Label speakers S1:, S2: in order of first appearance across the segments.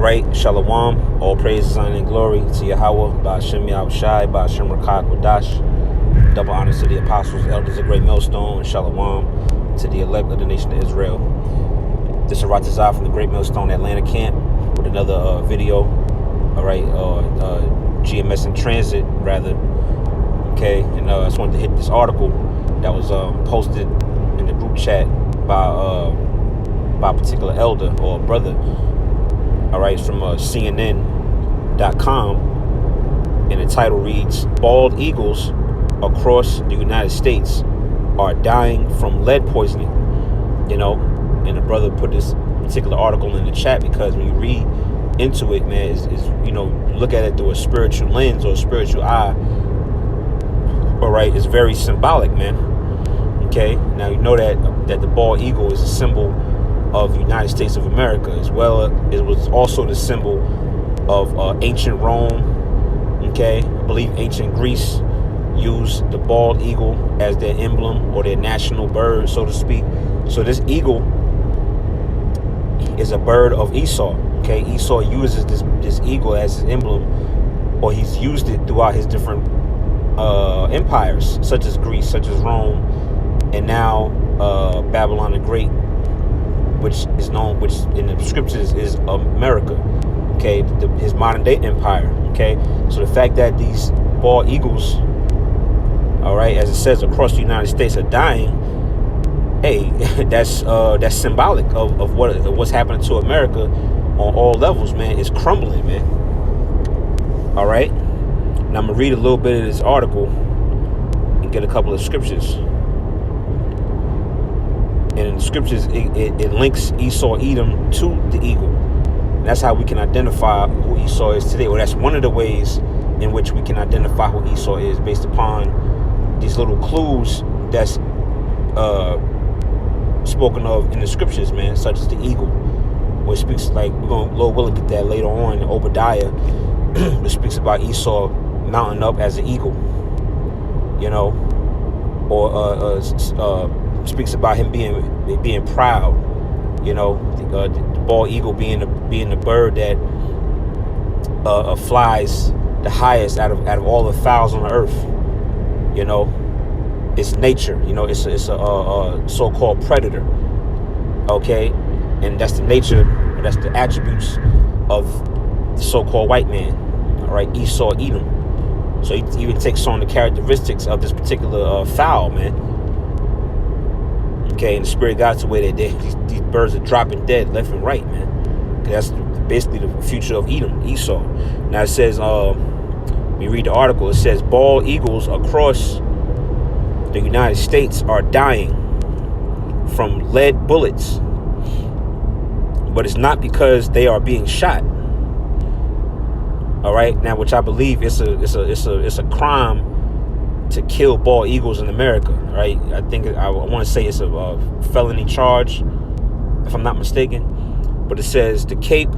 S1: right, Shalom, all praise, honor, and glory to Yahweh, by Hashem Yahushai, by Hashem Rakak Wadash. Double honors to the apostles, elders of Great Millstone, and Shalom to the elect of the nation of Israel. This is Ratazah from the Great Millstone Atlanta camp with another video, all right, GMS in transit, rather. Okay, and I just wanted to hit this article that was posted in the group chat by a particular elder or brother. All right, it's from CNN.com, and the title reads, "Bald eagles across the United States are dying from lead poisoning." You know, and the brother put this particular article in the chat because when you read into it, man, is you know, look at it through a spiritual lens or a spiritual eye. All right, it's very symbolic, man. Okay, now you know that the bald eagle is a symbol of the United States of America, as well. It was also the symbol of ancient Rome. Okay, I believe ancient Greece used the bald eagle as their emblem or their national bird, so to speak. So this eagle is a bird of Esau. Okay, Esau uses this eagle as his emblem, or he's used it throughout his different empires, such as Greece, such as Rome, and now Babylon the Great, which in the scriptures is America. Okay, his modern day empire. Okay, so the fact that these bald eagles, all right, as it says, across the United States are dying, hey, that's symbolic of what's happening to America on all levels, man. It's crumbling, man. All right, now I'm gonna read a little bit of this article and get a couple of scriptures. And in the scriptures, it links Esau Edom to the eagle. And that's how we can identify who Esau is today. Well, that's one of the ways in which we can identify who Esau is, based upon these little clues that's spoken of in the scriptures, man, such as the eagle, where it speaks, like, Lord willing, get that later on in Obadiah. It speaks about Esau mounting up as an eagle, you know, or speaks about him being proud, you know, the bald eagle being the bird that flies the highest out of all the fowls on the earth. You know, it's nature. You know, it's a so-called predator. Okay, and that's the nature, that's the attributes of the so-called white man. All right, Esau Edom. So he even takes on the characteristics of this particular fowl, man. Okay, and the spirit got to where these birds are dropping dead left and right, man. That's basically the future of Edom, Esau. Now it says, we read the article, it says, bald eagles across the United States are dying from lead bullets, but it's not because they are being shot. All right, now, which I believe it's a crime to kill bald eagles in America, right? I think I want to say it's a felony charge, if I'm not mistaken. But it says the Cape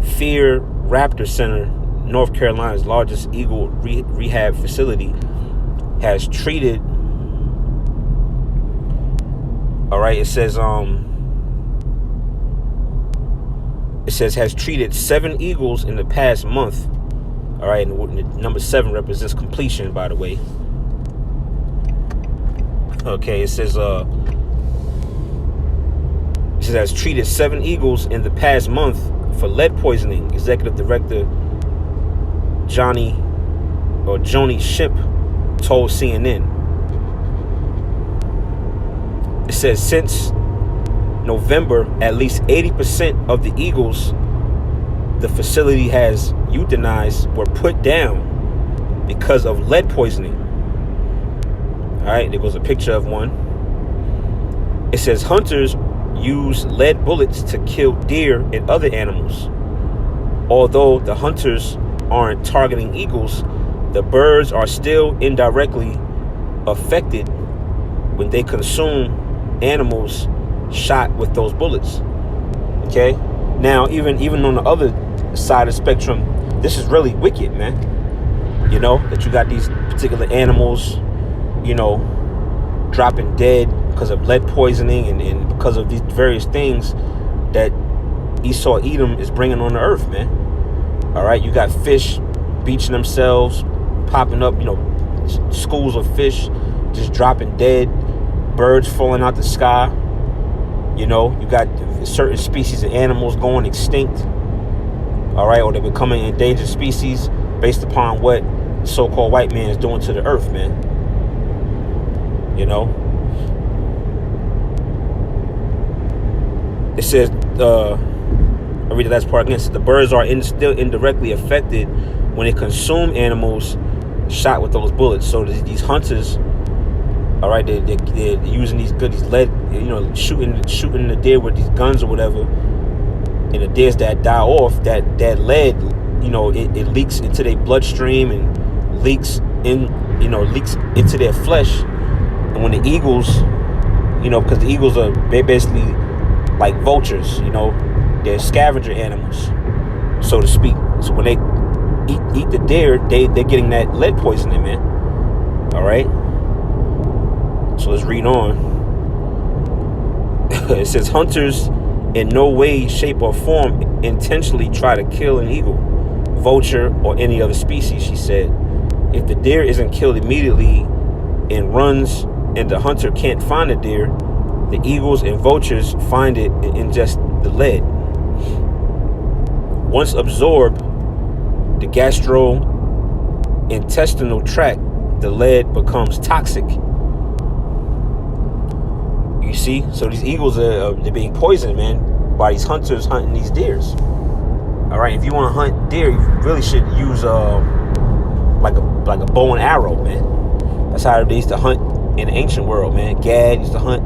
S1: Fear Raptor Center, North Carolina's largest eagle rehab facility, has treated. All right, it says has treated 7 eagles in the past month. All right, and number 7 represents completion, by the way. Okay, it says has treated 7 eagles in the past month for lead poisoning. Executive Director Joni Shimp told CNN. It says since November, at least 80% of the eagles the facility has euthanized were put down because of lead poisoning. All right, there goes a picture of one. It says hunters use lead bullets to kill deer and other animals. Although the hunters aren't targeting eagles, the birds are still indirectly affected when they consume animals shot with those bullets. Okay, now even on the other side of the spectrum, this is really wicked, man. You know, that you got these particular animals, you know, dropping dead because of lead poisoning and because of these various things that Esau Edom is bringing on the earth, man. All right, you got fish beaching themselves, popping up, schools of fish just dropping dead, birds falling out the sky. You got certain species of animals going extinct. All right, or they're becoming endangered species based upon what the so-called white man is doing to the earth, man. It says, I read the last part again. It says, the birds are still indirectly affected when they consume animals shot with those bullets. So these hunters, all right, they're using these lead, shooting the deer with these guns or whatever. And the deers that die off, that lead, it leaks into their bloodstream and leaks into their flesh. And when the eagles, because the eagles they're basically like vultures, they're scavenger animals, so to speak. So when they eat the deer, they're getting that lead poisoning, man. All right. So let's read on. It says, hunters in no way, shape, or form intentionally try to kill an eagle, vulture, or any other species, she said. If the deer isn't killed immediately and runs and the hunter can't find the deer, the eagles and vultures find it and ingest the lead. Once absorbed the gastrointestinal tract, the lead becomes toxic. You see? So these eagles they're being poisoned, man, by these hunters hunting these deers. All right, if you want to hunt deer, you really should use like a bow and arrow, man. That's how they used to hunt in the ancient world, man. Gad used to hunt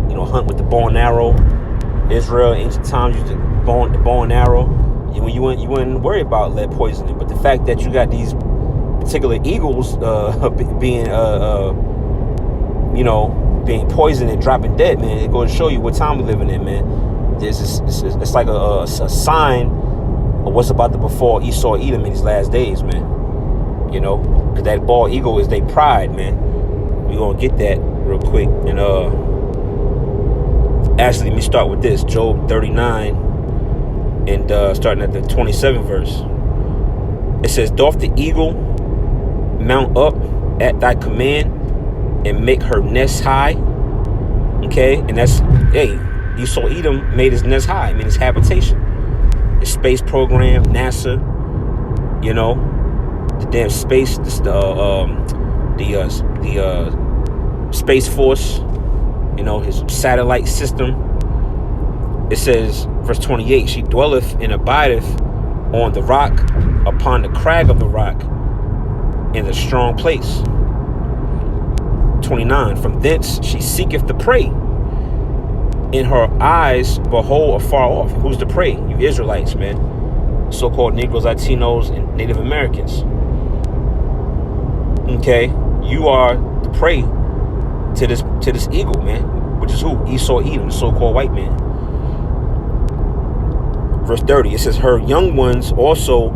S1: with the bow and arrow. Israel, ancient times, used to the bow and arrow. When you wouldn't worry about lead poisoning. But the fact that you got these particular eagles being poisoned and dropping dead, man, it goes to show you what time we're living in, man. It's like a sign of what's about to befall Esau Edom in these last days, man. Because that bald eagle is their pride, man. We're gonna get that real quick. And actually, let me start with this. Job 39 and starting at the 27th verse. It says, doth the eagle mount up at thy command and make her nest high? Okay, and that's, Esau Edom made his nest high, his habitation. His space program, NASA, the damn space, the Space Force, his satellite system. It says, verse 28, she dwelleth and abideth on the rock, upon the crag of the rock, in a strong place. 29, from thence she seeketh the prey. In her eyes behold afar off. Who's the prey? You Israelites, man. So-called Negroes, Latinos, and Native Americans. Okay, you are the prey to this eagle, man, which is who? Esau Edom, the so-called white man. Verse 30, it says, her young ones also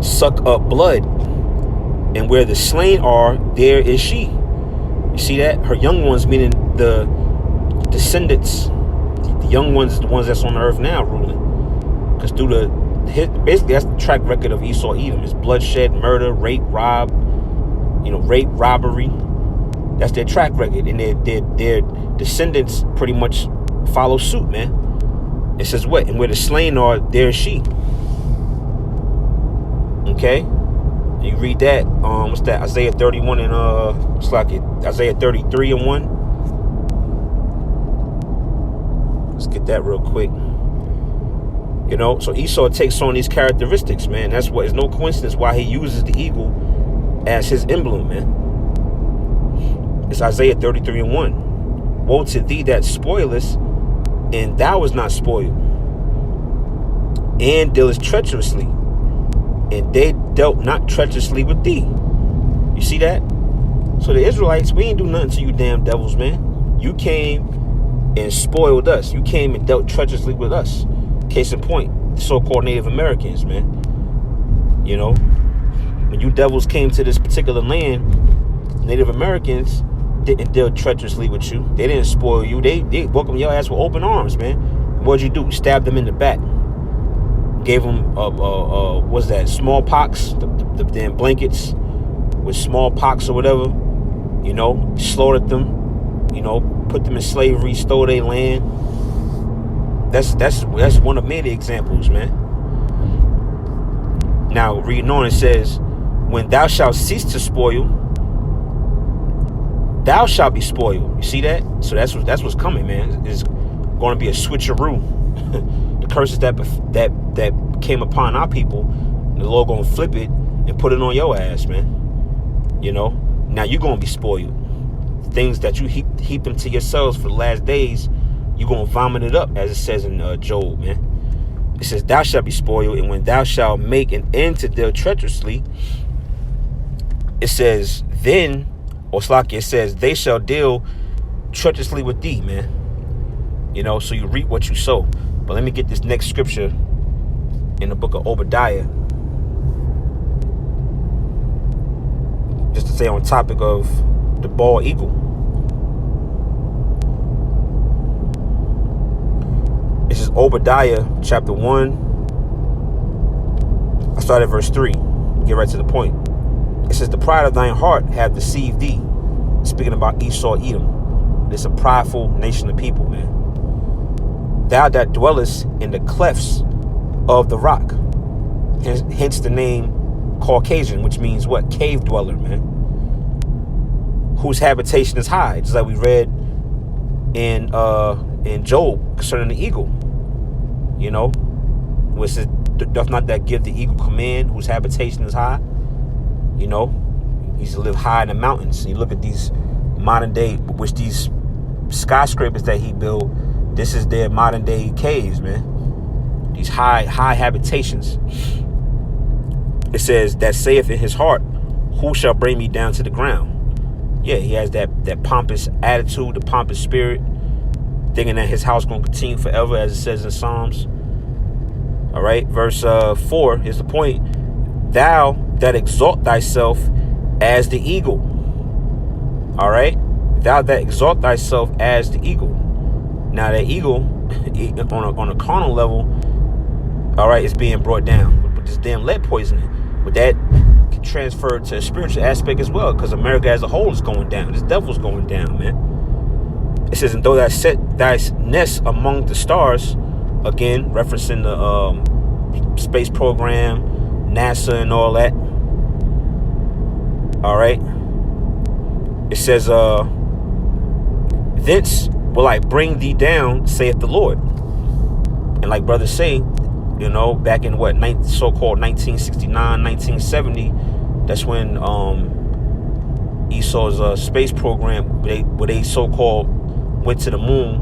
S1: suck up blood, and where the slain are, there is she. You see that? Her young ones, meaning the descendants, the young ones, the ones that's on the earth now ruling. Because basically that's the track record of Esau Edom. It's bloodshed, murder, rape, robbery. That's their track record, and their descendants pretty much follow suit, man. It says what? And where the slain are, there is she. Okay, you read that. What's that? Isaiah 31 and it's like Isaiah 33 and 1. Let's get that real quick. So Esau takes on these characteristics, man. That's what. It's no coincidence why he uses the eagle as his emblem, man. It's Isaiah 33 and 1. Woe to thee that spoilest, and thou was not spoiled, and dealest treacherously, and they dealt not treacherously with thee. You see that? So the Israelites, we ain't do nothing to you damn devils, man. You came and spoiled us. You came and dealt treacherously with us. Case in point, the so-called Native Americans, man. When you devils came to this particular land, Native Americans didn't deal treacherously with you. They didn't spoil you. They welcomed your ass with open arms, man. What'd you do? Stab them in the back. gave them what's that, smallpox, the damn blankets with smallpox or whatever, you know, slaughtered them, you know, put them in slavery, stole their land. That's one of many examples, man. Now reading on, it says, when thou shalt cease to spoil, thou shalt be spoiled. You see that? So that's what's coming, man. It's going to be a switcheroo. The curses that came upon our people, the Lord gonna flip it and put it on your ass, man. You know, now you're gonna be spoiled. Things that you heap into yourselves for the last days, you're gonna vomit it up, as it says in Job, man. It says, thou shalt be spoiled, and when thou shalt make an end to deal treacherously, it says, then, or Slaki, it says, they shall deal treacherously with thee, man. You know, so you reap what you sow. But let me get this next scripture in the book of Obadiah, just to stay on topic of the bald eagle. This is Obadiah chapter 1. I start at verse 3. Get right to the point. It says, the pride of thine heart hath deceived thee. Speaking about Esau, Edom. It's a prideful nation of people, man. Thou that dwellest in the clefts of the rock. Hence the name Caucasian, which means what? Cave dweller, man. Whose habitation is high. Just like we read in Job concerning the eagle. You know, which says, doth not that give the eagle command, whose habitation is high? You know, he used to live high in the mountains. And you look at these modern day, which these skyscrapers that he built, this is their modern day caves, man. These high habitations. It says, that saith in his heart, who shall bring me down to the ground? Yeah, he has that pompous attitude, the pompous spirit, thinking that his house going to continue forever, as it says in Psalms. All right, verse 4 is the point. Thou that exalt thyself as the eagle. All right, thou that exalt thyself as the eagle. Now that eagle, on a carnal level, all right, is being brought down with this damn lead poisoning. But that can transfer to a spiritual aspect as well, because America as a whole is going down. This devil's going down, man. It says, and though thou set thy nest among the stars, again, referencing the space program, NASA and all that. All right. It says, thence will I bring thee down, saith the Lord. And like brothers say, you know, back in what, so-called 1969, 1970, that's when Esau's space program, where they so-called went to the moon,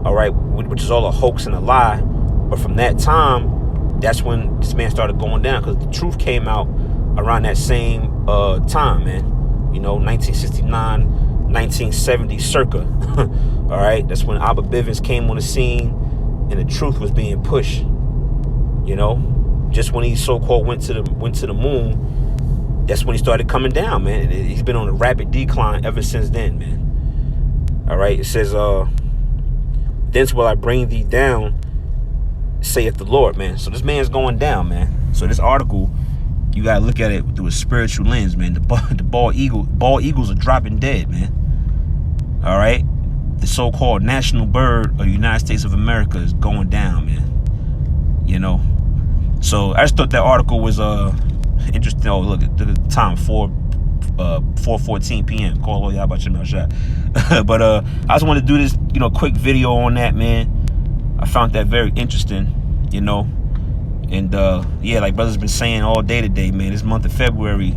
S1: all right, which is all a hoax and a lie. But from that time, that's when this man started going down, because the truth came out around that same time, man. You know, 1969, 1970 circa. All right, that's when Abba Bivens came on the scene and the truth was being pushed. You know, just when he so-called went to the moon, that's when he started coming down, man. He's been on a rapid decline ever since then, man. All right, it says, thence will I bring thee down, saith the Lord, man. So this man's going down, man. So this article, you gotta look at it through a spiritual lens, man. The bald eagles are dropping dead, man. All right, the so-called national bird of the United States of America is going down, man. You know, so I just thought that article was interesting. Oh, look at the time, 4:14 p.m. Call y'all about your shot. But I just wanted to do this, you know, quick video on that, man. I found that very interesting, you know. And yeah, like brothers been saying all day today, man, this month of February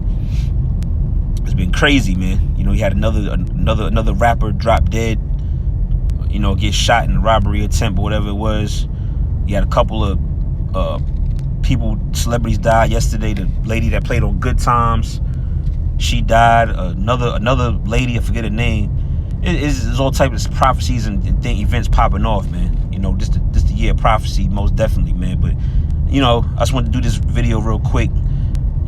S1: has been crazy, man. You know, you had another rapper drop dead, you know, get shot in a robbery attempt or whatever it was. You had a couple of celebrities died yesterday. The lady that played on Good Times, she died. Another lady, I forget her name. It's all types of prophecies and events popping off, man. You know, this the year of prophecy, most definitely, man. But you know, I just wanted to do this video real quick.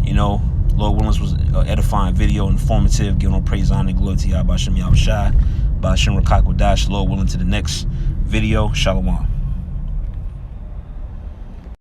S1: You know, Lord willing, was an edifying video, informative, giving all praise, honor, and glory to Yahweh Shem Yahushai, Ba'ashem Rakak Wadash. Lord willing, to the next video. Shalom.